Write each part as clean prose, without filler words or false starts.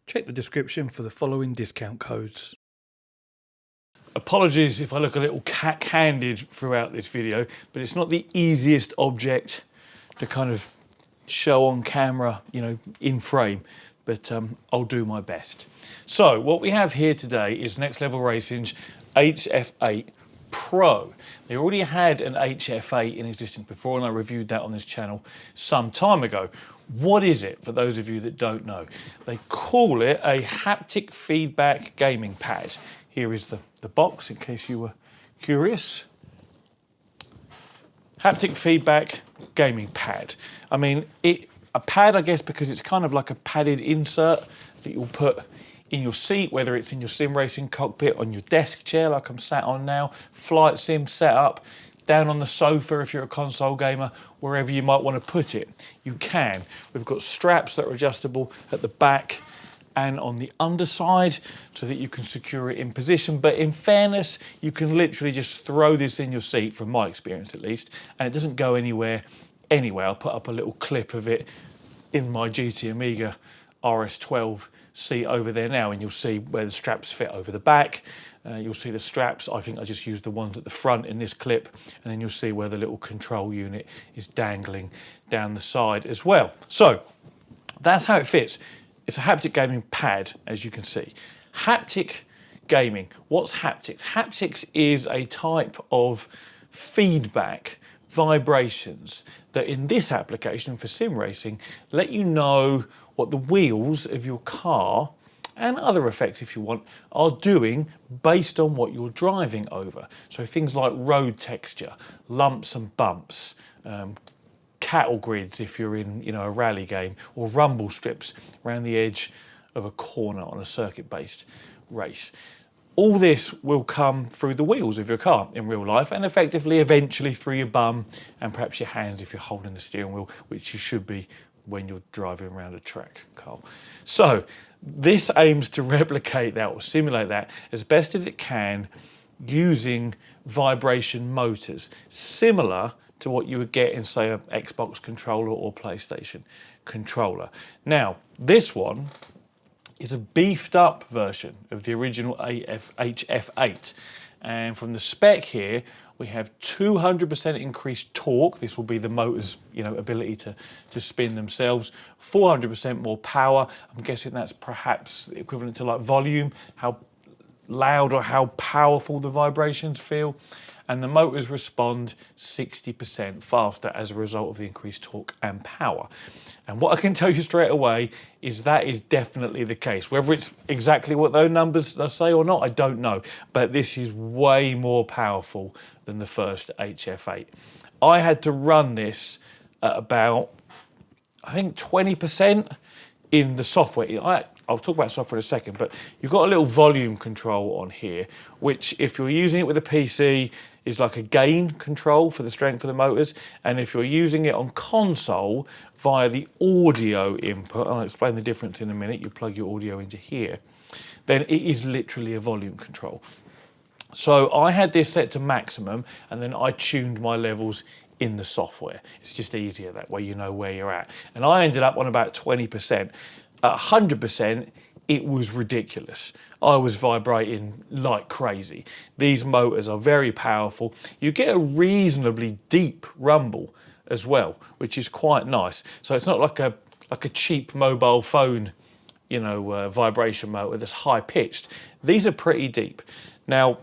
Check the description for the following discount codes. Apologies if I look a little cack-handed throughout this video, but it's not the easiest object to kind of show on camera, you know, in frame, but I'll do my best. So what we have here today is Next Level Racing's HF8 Pro. They already had an HF8 in existence before, and I reviewed that on this channel some time ago. What is it, for those of you that don't know? They call it a haptic feedback gaming pad. Here is the box, in case you were curious. Haptic feedback gaming pad. I mean, a pad, I guess, because it's kind of like a padded insert that you'll put in your seat, whether it's in your sim racing cockpit, on your desk chair like I'm sat on now, flight sim setup, down on the sofa if you're a console gamer, wherever you might want to put it, you can. We've got straps that are adjustable at the back and on the underside so that you can secure it in position. But in fairness, you can literally just throw this in your seat, from my experience at least, and it doesn't go anywhere anyway. I'll put up a little clip of it in my GT Amiga RS12 seat over there now, and you'll see where the straps fit over the back. You'll see the straps. I think I just used the ones at the front in this clip, and then you'll see where the little control unit is dangling down the side as well. So that's how it fits. It's a haptic gaming pad, as you can see. Haptic gaming. What's haptics? Haptics is a type of feedback, vibrations, that in this application for sim racing let you know what the wheels of your car, and other effects if you want, are doing based on what you're driving over. So things like road texture, lumps and bumps, cattle grids if you're in, you know, a rally game, or rumble strips around the edge of a corner on a circuit-based race. All this will come through the wheels of your car in real life, and effectively eventually through your bum and perhaps your hands if you're holding the steering wheel, which you should be when you're driving around a track, Carl. So this aims to replicate that or simulate that as best as it can using vibration motors, similar to what you would get in, say, an Xbox controller or PlayStation controller. Now, this one is a beefed up version of the original HF8. And from the spec here, we have 200% increased torque. This will be the motor's, you know, ability to spin themselves. 400% more power. I'm guessing that's perhaps equivalent to like volume, how loud or how powerful the vibrations feel. And the motors respond 60% faster as a result of the increased torque and power. And what I can tell you straight away is that is definitely the case. Whether it's exactly what those numbers say or not, I don't know. But this is way more powerful than the first HF8. I had to run this at about, I think, 20% in the software. I'll talk about software in a second, but you've got a little volume control on here, which if you're using it with a PC is like a gain control for the strength of the motors. And if you're using it on console via the audio input, I'll explain the difference in a minute, you plug your audio into here, then it is literally a volume control. So I had this set to maximum, and then I tuned my levels in the software. It's just easier that way, you know where you're at. And I ended up on about 20%. At 100%, it was ridiculous. I was vibrating like crazy. These motors are very powerful. You get a reasonably deep rumble as well, which is quite nice. So it's not like a cheap mobile phone, you know, vibration motor that's high pitched. These are pretty deep. Now,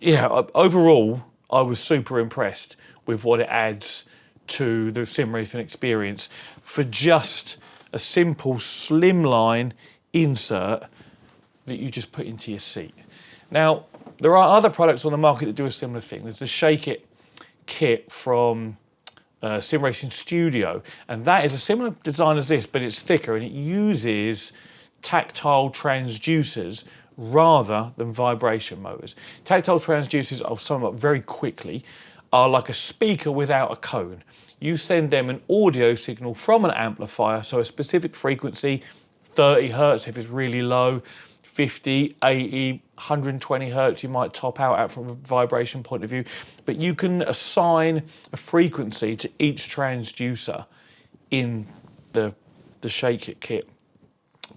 yeah, overall, I was super impressed with what it adds to the sim racing experience for just a simple slimline insert that you just put into your seat. Now, there are other products on the market that do a similar thing. There's the Shake It kit from Sim Racing Studio, and that is a similar design as this, but it's thicker, and it uses tactile transducers rather than vibration motors. Tactile transducers, I'll sum up very quickly, are like a speaker without a cone. You send them an audio signal from an amplifier, so a specific frequency, 30 hertz if it's really low, 50, 80, 120 hertz you might top out at from a vibration point of view, but you can assign a frequency to each transducer in the Shake It kit.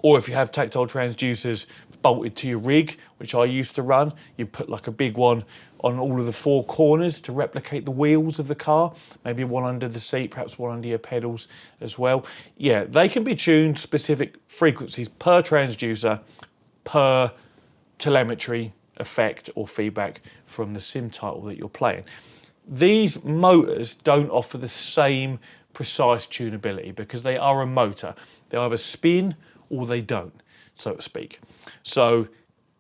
Or if you have tactile transducers bolted to your rig, which I used to run, you put like a big one on all of the four corners to replicate the wheels of the car, maybe one under the seat, perhaps one under your pedals as well. Yeah, they can be tuned specific frequencies per transducer, per telemetry effect or feedback from the sim title that you're playing. These motors don't offer the same precise tunability because they are a motor. They either spin or they don't, so to speak. So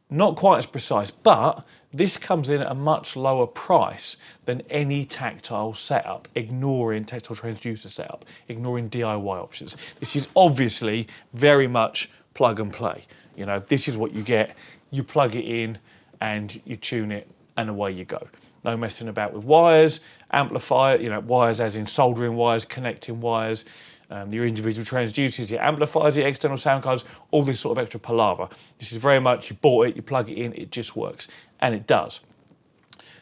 not quite as precise, but this comes in at a much lower price than any tactile setup, ignoring tactile transducer setup, ignoring DIY options. This is obviously very much plug and play. You know, this is what you get. You plug it in and you tune it and away you go. No messing about with wires, amplifier, you know, wires as in soldering wires, connecting wires, your individual transducers, your amplifiers, your external sound cards, all this sort of extra palaver. This is very much, you bought it, you plug it in, it just works. And it does.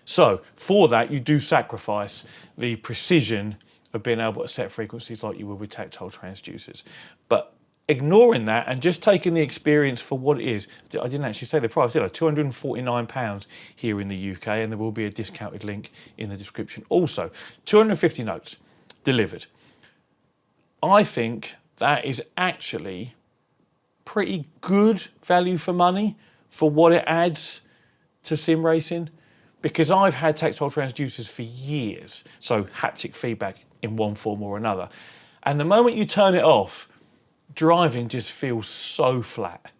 So for that, you do sacrifice the precision of being able to set frequencies like you would with tactile transducers. But ignoring that and just taking the experience for what it is, I didn't actually say the price, did I? £249 here in the UK, and there will be a discounted link in the description also. 250 notes delivered. I think that is actually pretty good value for money for what it adds to sim racing, because I've had tactile transducers for years, so haptic feedback in one form or another. And the moment you turn it off, driving just feels so flat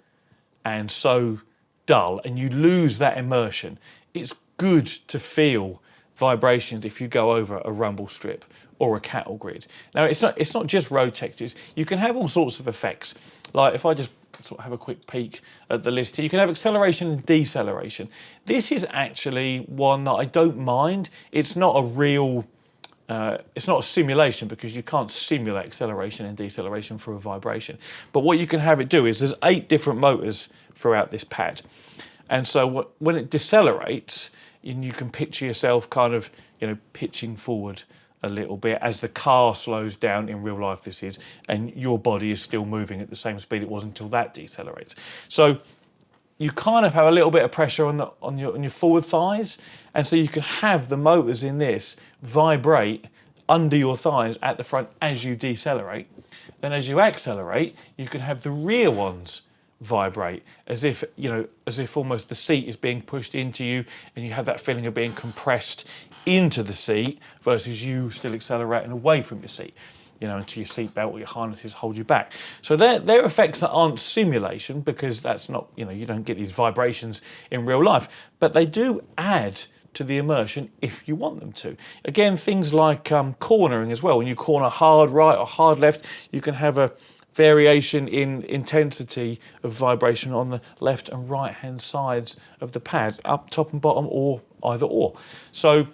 and so dull, and you lose that immersion. It's good to feel vibrations if you go over a rumble strip or a cattle grid. Now, it's not just road textures. You can have all sorts of effects. Like if I just sort of have a quick peek at the list here, you can have acceleration and deceleration. This is actually one that I don't mind. It's not a real, it's not a simulation because you can't simulate acceleration and deceleration through a vibration. But what you can have it do is there's 8 different motors throughout this pad. And so when it decelerates, you can picture yourself kind of, you know, pitching forward a little bit as the car slows down in real life this is, and your body is still moving at the same speed it was until that decelerates. So you kind of have a little bit of pressure on your forward thighs, and so you can have the motors in this vibrate under your thighs at the front as you decelerate. Then as you accelerate, you can have the rear ones vibrate as if, you know, as if almost the seat is being pushed into you, and you have that feeling of being compressed into the seat versus you still accelerating away from your seat, you know, until your seatbelt or your harnesses hold you back. So they're effects that aren't simulation, because that's not, you know, you don't get these vibrations in real life, but they do add to the immersion if you want them to. Again, things like cornering as well. When you corner hard right or hard left, you can have a variation in intensity of vibration on the left and right hand sides of the pad, up, top and bottom, or either or. So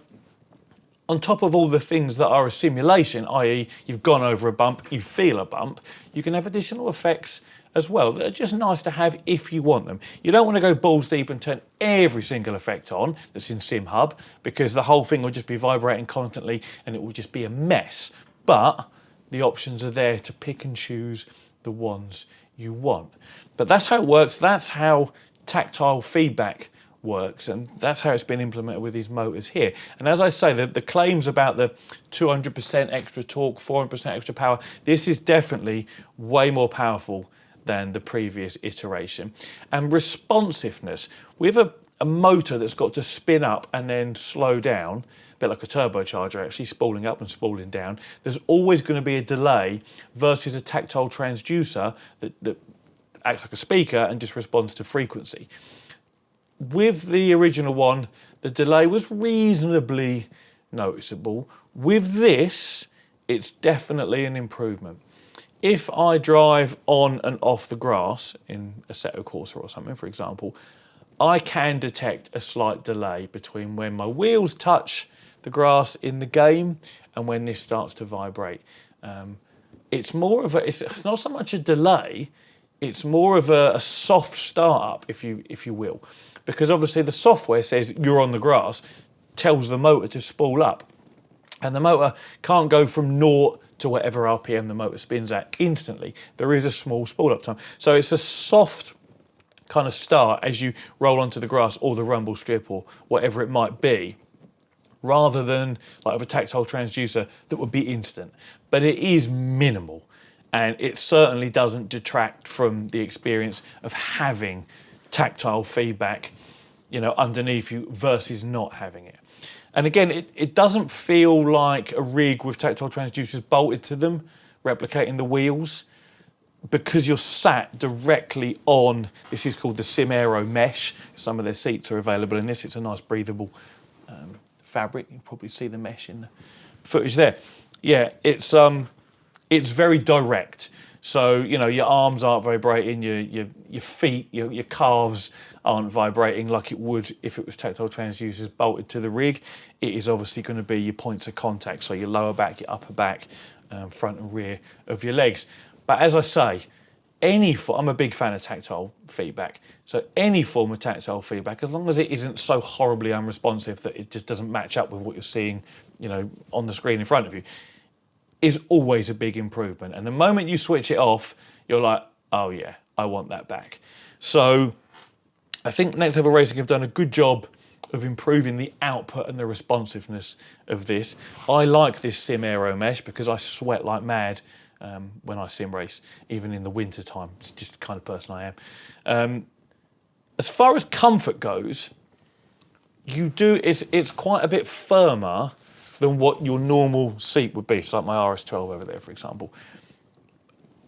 on top of all the things that are a simulation, i.e. you've gone over a bump, you feel a bump, you can have additional effects as well that are just nice to have if you want them. You don't want to go balls deep and turn every single effect on that's in SimHub, because the whole thing will just be vibrating constantly and it will just be a mess. But the options are there to pick and choose the ones you want. But that's how it works. That's how tactile feedback works, and that's how it's been implemented with these motors here. And as I say, the claims about the 200% extra torque, 400% extra power, this is definitely way more powerful than the previous iteration. And responsiveness, with a motor that's got to spin up and then slow down, a bit like a turbocharger actually, spooling up and spooling down, there's always going to be a delay versus a tactile transducer that acts like a speaker and just responds to frequency. With the original one, the delay was reasonably noticeable. With this, it's definitely an improvement. If I drive on and off the grass in Assetto Corsa or something, for example, I can detect a slight delay between when my wheels touch the grass in the game and when this starts to vibrate. It's more of a, it's not so much a delay, It's more of a soft startup, if you will, because obviously the software says you're on the grass, tells the motor to spool up, and the motor can't go from 0 to whatever RPM the motor spins at instantly. There is a small spool up time. So it's a soft kind of start as you roll onto the grass or the rumble strip or whatever it might be, rather than like with a tactile transducer that would be instant. But it is minimal, and it certainly doesn't detract from the experience of having tactile feedback, you know, underneath you versus not having it. And again, it doesn't feel like a rig with tactile transducers bolted to them, replicating the wheels, because you're sat directly on, this is called the Sim Aero mesh. Some of their seats are available in this. It's a nice breathable fabric. You can probably see the mesh in the footage there. Yeah, it's very direct. So, you know, your arms aren't vibrating, your feet, your calves aren't vibrating like it would if it was tactile transducers bolted to the rig. It is obviously going to be your points of contact, so your lower back, your upper back, front and rear of your legs. But as I say, I'm a big fan of tactile feedback. So any form of tactile feedback, as long as it isn't so horribly unresponsive that it just doesn't match up with what you're seeing, you know, on the screen in front of you, is always a big improvement. And the moment you switch it off, you're like, oh yeah, I want that back. So I think Next Level Racing have done a good job of improving the output and the responsiveness of this. I like this Sim Aero mesh because I sweat like mad when I sim race, even in the winter time. It's just the kind of person I am. As far as comfort goes, it's quite a bit firmer than what your normal seat would be. So like my RS12 over there, for example.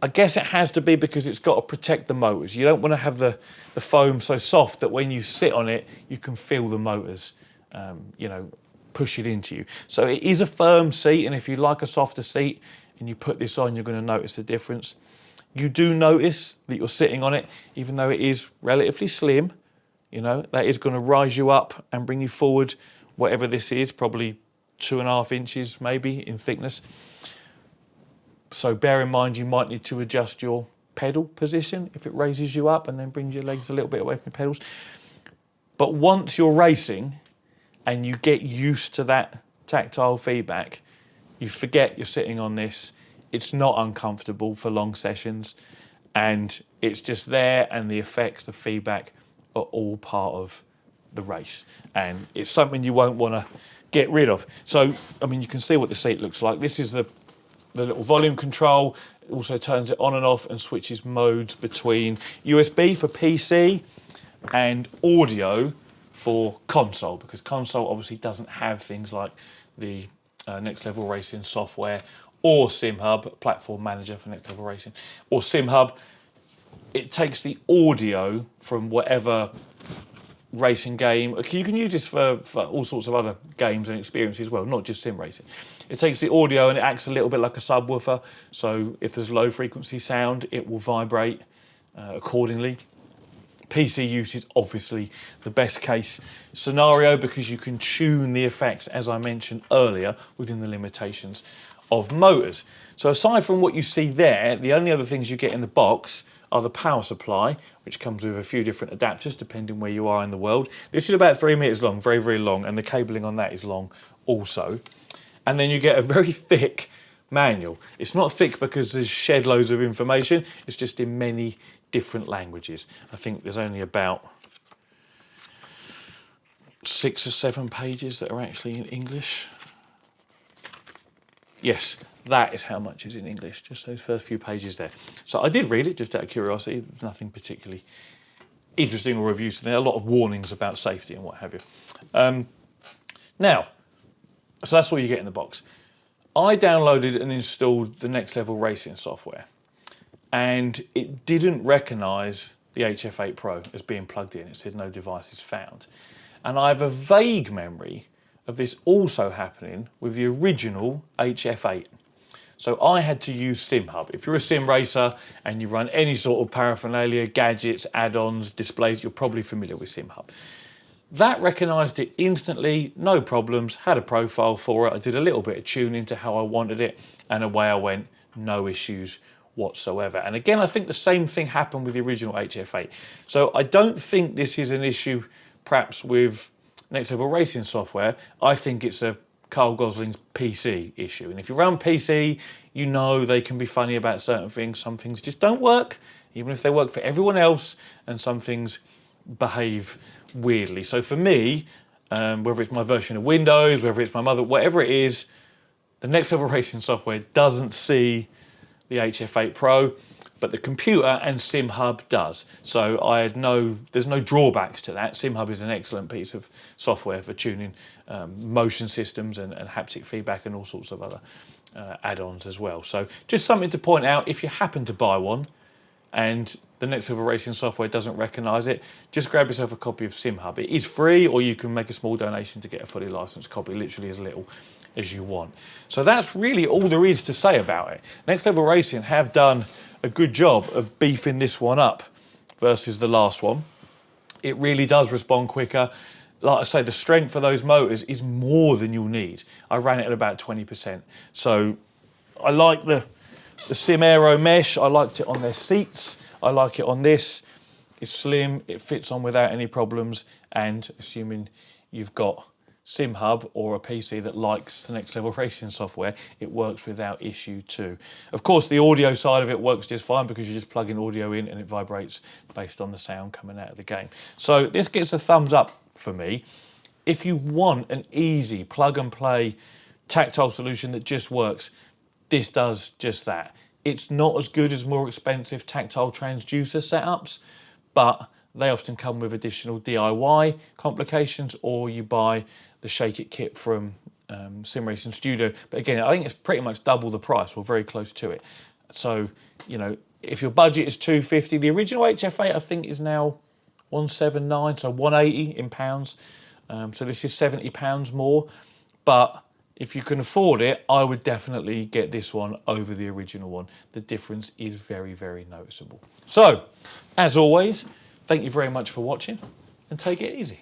I guess it has to be because it's got to protect the motors. You don't want to have the foam so soft that when you sit on it, you can feel the motors, you know, push it into you. So it is a firm seat, and if you like a softer seat and you put this on, you're going to notice the difference. You do notice that you're sitting on it, even though it is relatively slim. You know, that is going to rise you up and bring you forward, whatever this is, probably 2.5 inches maybe in thickness. So bear in mind you might need to adjust your pedal position if it raises you up and then brings your legs a little bit away from your pedals. But once you're racing and you get used to that tactile feedback, you forget you're sitting on this. It's not uncomfortable for long sessions, and it's just there, and the effects, the feedback are all part of the race. And it's something you won't want to get rid of. So, I mean, you can see what the seat looks like. This is the little volume control. It also turns it on and off and switches modes between USB for PC and audio for console, because console obviously doesn't have things like the Next Level Racing software or SimHub, platform manager for Next Level Racing, or SimHub. It takes the audio from whatever racing game. You can use this for all sorts of other games and experiences as well, not just sim racing. It takes the audio and it acts a little bit like a subwoofer, so if there's low frequency sound, it will vibrate accordingly. PC use is obviously the best case scenario because you can tune the effects, as I mentioned earlier, within the limitations of motors. So aside from what you see there, the only other things you get in the box are the power supply, which comes with a few different adapters depending where you are in the world. This is about 3 meters long, very, very long, and the cabling on that is long also. And then you get a very thick manual. It's not thick because there's shed loads of information, it's just in many different languages. I think there's only about 6 or 7 pages that are actually in English. Yes, that is how much is in English, just those first few pages there. So I did read it just out of curiosity. There's nothing particularly interesting or reviews in there. A lot of warnings about safety and what have you. Now, so that's all you get in the box. I downloaded and installed the Next Level Racing software, and it didn't recognise the HF8 Pro as being plugged in. It said no devices found. And I have a vague memory of this also happening with the original HF8. So I had to use SimHub. If you're a sim racer and you run any sort of paraphernalia, gadgets, add-ons, displays, you're probably familiar with SimHub. That recognised it instantly, no problems, had a profile for it. I did a little bit of tuning to how I wanted it, and away I went, no issues whatsoever. And again, I think the same thing happened with the original HF8. So I don't think this is an issue perhaps with Next Level Racing software. I think it's a Carl Gosling's PC issue. And if you run PC, you know they can be funny about certain things. Some things just don't work, even if they work for everyone else, and some things behave weirdly. So for me, whether it's my version of Windows, whether it's my mother, whatever it is, the Next Level Racing software doesn't see the HF8 Pro, but the computer and SimHub does. So there's no drawbacks to that. SimHub is an excellent piece of software for tuning motion systems and haptic feedback and all sorts of other add-ons as well. So just something to point out, if you happen to buy one and the Next Level Racing software doesn't recognise it, just grab yourself a copy of SimHub. It is free, or you can make a small donation to get a fully licensed copy, literally as little as you want. So that's really all there is to say about it. Next Level Racing have done a good job of beefing this one up versus the last one. It really does respond quicker. Like I say, the strength of those motors is more than you'll need. I ran it at about 20%. So I like the Sim Aero mesh. I liked it on their seats. I like it on this. It's slim, it fits on without any problems, and assuming you've got SimHub or a PC that likes the Next Level Racing software, it works without issue too. Of course, the audio side of it works just fine because you just plug in audio in and it vibrates based on the sound coming out of the game. So this gets a thumbs up for me. If you want an easy plug and play tactile solution that just works, this does just that. It's not as good as more expensive tactile transducer setups, but they often come with additional DIY complications, or you buy the Shake It kit from Sim Racing Studio. But again, I think it's pretty much double the price or very close to it. So, you know, if your budget is $250, the original HF8 I think is now $179, so $180 in pounds. So this is £70 more. But if you can afford it, I would definitely get this one over the original one. The difference is very, very noticeable. So, as always, thank you very much for watching, and take it easy.